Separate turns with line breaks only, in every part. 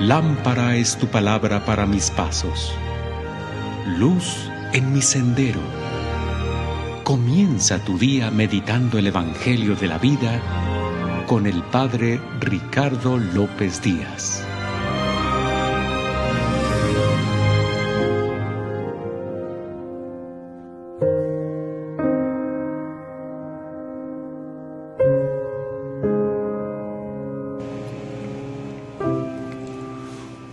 Lámpara es tu palabra para mis pasos, luz en mi sendero. Comienza tu día meditando el Evangelio de la vida con el Padre Ricardo López Díaz.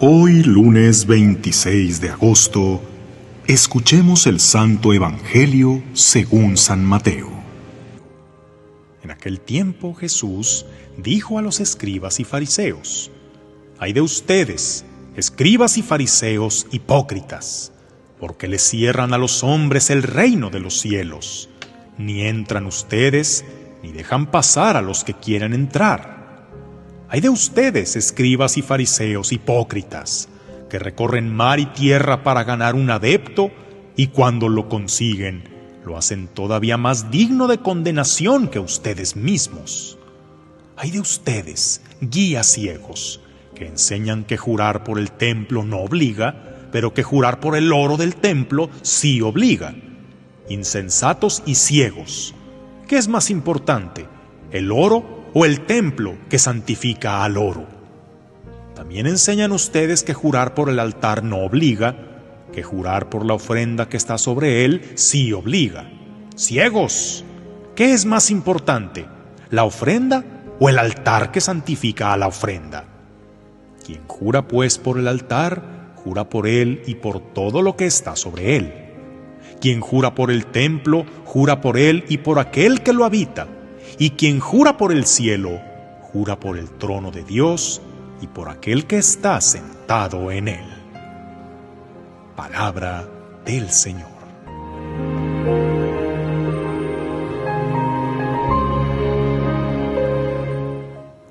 Hoy, lunes 26 de agosto, escuchemos el Santo Evangelio según San Mateo. En aquel tiempo Jesús dijo a los escribas y fariseos: «Ay de ustedes, escribas y fariseos hipócritas, porque les cierran a los hombres el reino de los cielos. Ni entran ustedes, ni dejan pasar a los que quieran entrar. Ay de ustedes, escribas y fariseos hipócritas, que recorren mar y tierra para ganar un adepto, y cuando lo consiguen, lo hacen todavía más digno de condenación que ustedes mismos. Ay de ustedes, guías ciegos, que enseñan que jurar por el templo no obliga, pero que jurar por el oro del templo sí obliga. Insensatos y ciegos, ¿qué es más importante, el oro o el templo que santifica al oro? También enseñan ustedes que jurar por el altar no obliga, que jurar por la ofrenda que está sobre él sí obliga. ¡Ciegos! ¿Qué es más importante, la ofrenda o el altar que santifica a la ofrenda? Quien jura pues por el altar, jura por él y por todo lo que está sobre él. Quien jura por el templo, jura por él y por aquel que lo habita. Y quien jura por el cielo, jura por el trono de Dios y por aquel que está sentado en él». Palabra del Señor.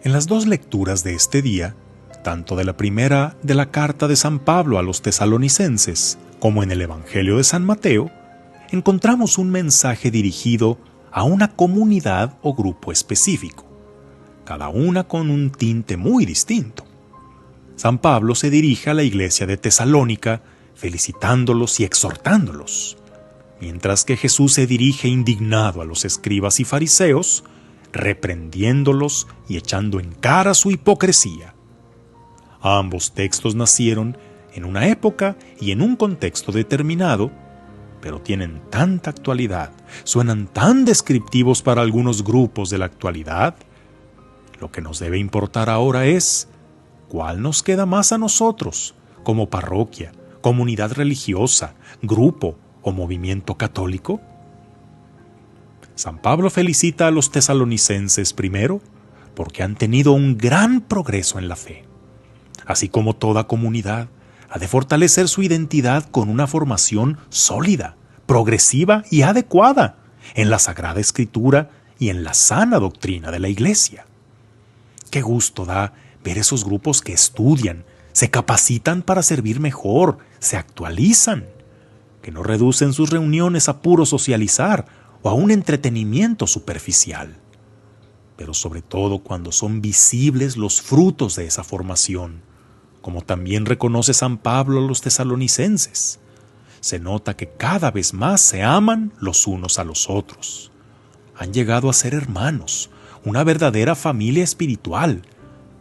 En las dos lecturas de este día, tanto de la primera de la carta de San Pablo a los tesalonicenses como en el Evangelio de San Mateo, encontramos un mensaje dirigido a una comunidad o grupo específico, cada una con un tinte muy distinto. San Pablo se dirige a la iglesia de Tesalónica felicitándolos y exhortándolos, mientras que Jesús se dirige indignado a los escribas y fariseos, reprendiéndolos y echando en cara su hipocresía. Ambos textos nacieron en una época y en un contexto determinado, pero tienen tanta actualidad, suenan tan descriptivos para algunos grupos de la actualidad. Lo que nos debe importar ahora es ¿cuál nos queda más a nosotros, como parroquia, comunidad religiosa, grupo o movimiento católico? San Pablo felicita a los tesalonicenses primero porque han tenido un gran progreso en la fe. Así como toda comunidad, ha de fortalecer su identidad con una formación sólida, progresiva y adecuada en la Sagrada Escritura y en la sana doctrina de la Iglesia. Qué gusto da ver esos grupos que estudian, se capacitan para servir mejor, se actualizan, que no reducen sus reuniones a puro socializar o a un entretenimiento superficial, pero sobre todo cuando son visibles los frutos de esa formación, como también reconoce San Pablo a los tesalonicenses. Se nota que cada vez más se aman los unos a los otros. Han llegado a ser hermanos, una verdadera familia espiritual,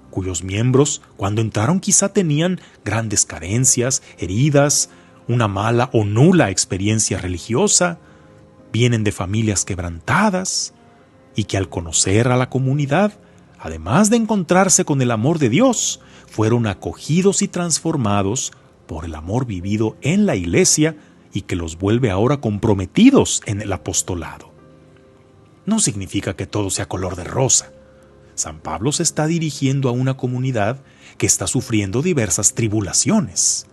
cuyos miembros, cuando entraron quizá tenían grandes carencias, heridas, una mala o nula experiencia religiosa, vienen de familias quebrantadas, y que al conocer a la comunidad, además de encontrarse con el amor de Dios, fueron acogidos y transformados por el amor vivido en la Iglesia y que los vuelve ahora comprometidos en el apostolado. No significa que todo sea color de rosa. San Pablo se está dirigiendo a una comunidad que está sufriendo diversas tribulaciones,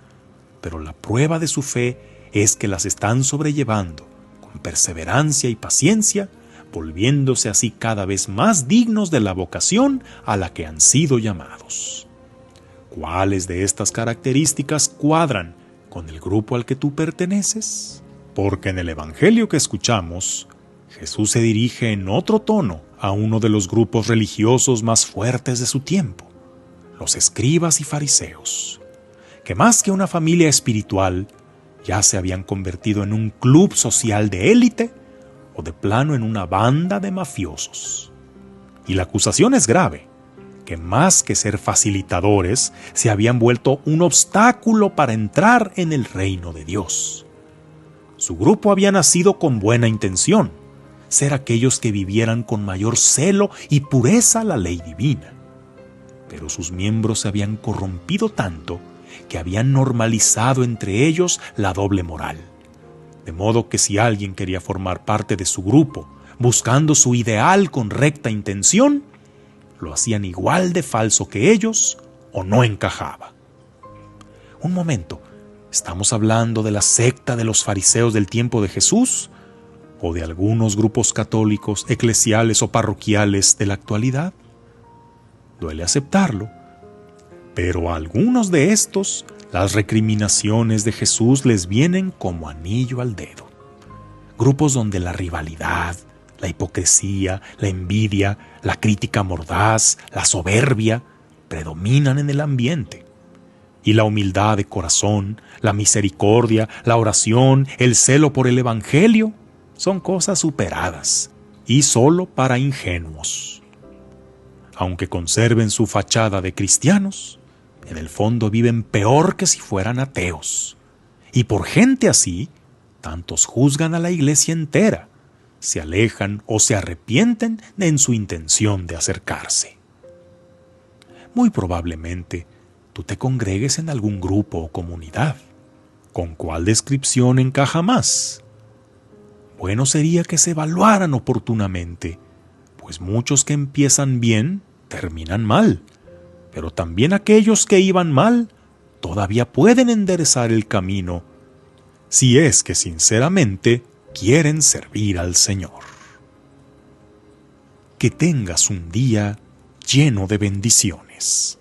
pero la prueba de su fe es que las están sobrellevando con perseverancia y paciencia, volviéndose así cada vez más dignos de la vocación a la que han sido llamados. ¿Cuáles de estas características cuadran con el grupo al que tú perteneces? Porque en el Evangelio que escuchamos, Jesús se dirige en otro tono a uno de los grupos religiosos más fuertes de su tiempo, los escribas y fariseos, que más que una familia espiritual, ya se habían convertido en un club social de élite o de plano en una banda de mafiosos. Y la acusación es grave, que más que ser facilitadores, se habían vuelto un obstáculo para entrar en el reino de Dios. Su grupo había nacido con buena intención, ser aquellos que vivieran con mayor celo y pureza la ley divina. Pero sus miembros se habían corrompido tanto que habían normalizado entre ellos la doble moral. De modo que si alguien quería formar parte de su grupo, buscando su ideal con recta intención, lo hacían igual de falso que ellos o no encajaba. Un momento, ¿estamos hablando de la secta de los fariseos del tiempo de Jesús o de algunos grupos católicos, eclesiales o parroquiales de la actualidad? Duele aceptarlo, pero a algunos de estos las recriminaciones de Jesús les vienen como anillo al dedo. Grupos donde la rivalidad, la hipocresía, la envidia, la crítica mordaz, la soberbia predominan en el ambiente. Y la humildad de corazón, la misericordia, la oración, el celo por el Evangelio son cosas superadas y solo para ingenuos. Aunque conserven su fachada de cristianos, en el fondo viven peor que si fueran ateos. Y por gente así, tantos juzgan a la iglesia entera, se alejan o se arrepienten en su intención de acercarse. Muy probablemente, tú te congregues en algún grupo o comunidad. ¿Con cuál descripción encaja más? Bueno sería que se evaluaran oportunamente, pues muchos que empiezan bien terminan mal, pero también aquellos que iban mal todavía pueden enderezar el camino, si es que sinceramente quieren servir al Señor. Que tengas un día lleno de bendiciones.